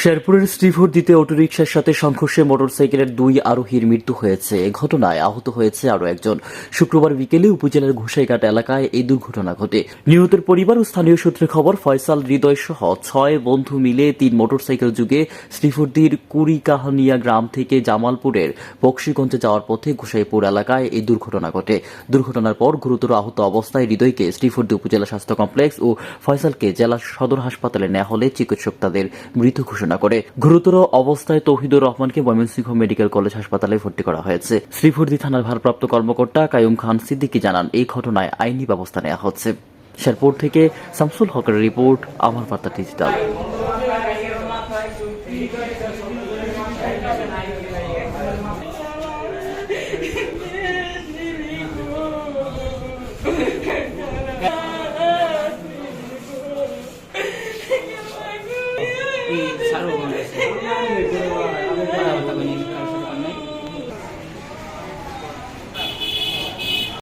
শেরপুরের শ্রীভূর্দিতে অটোরিকশার সাথে সংঘর্ষে মোটরসাইকেলের দুই আরোহীর মৃত্যু হয়েছে। এ ঘটনায় আহত হয়েছে আরও একজন। শুক্রবার বিকেলে উপজেলার ঘুষাইঘাট এলাকায় এই দুর্ঘটনা ঘটে। নিহতের পরিবার ও স্থানীয় সূত্রে খবর, ফয়সাল, হৃদয় সহ 6 বন্ধু মিলে 3 মোটরসাইকেল যুগে শ্রীভূর্দির কুড়িকাহানিয়া গ্রাম থেকে জামালপুরের বক্সিগঞ্জে যাওয়ার পথে ঘুষাইপুর এলাকায় এই দুর্ঘটনা ঘটে। দুর্ঘটনার পর গুরুতর আহত অবস্থায় হৃদয়কে শ্রীভূর্দি উপজেলা স্বাস্থ্য কমপ্লেক্স ও ফয়সালকে জেলা সদর হাসপাতালে নেওয়া হলে চিকিৎসক তাদের মৃত ঘোষণা করে। গুরুতর অবস্থায় তৌহিদুর রহমানকে ময়মনসিংহ মেডিকেল কলেজ হাসপাতালে ভর্তি করা হয়েছে। শ্রীভূর্দি থানার ভারপ্রাপ্ত কর্মকর্তা কাইয়ুম খান সিদ্দিকী জানান, এই ঘটনায় আইনি ব্যবস্থা নেওয়া হচ্ছে। শেরপুর থেকে শামসুল হকের রিপোর্ট, আমার বার্তা ডিজিটাল। সারো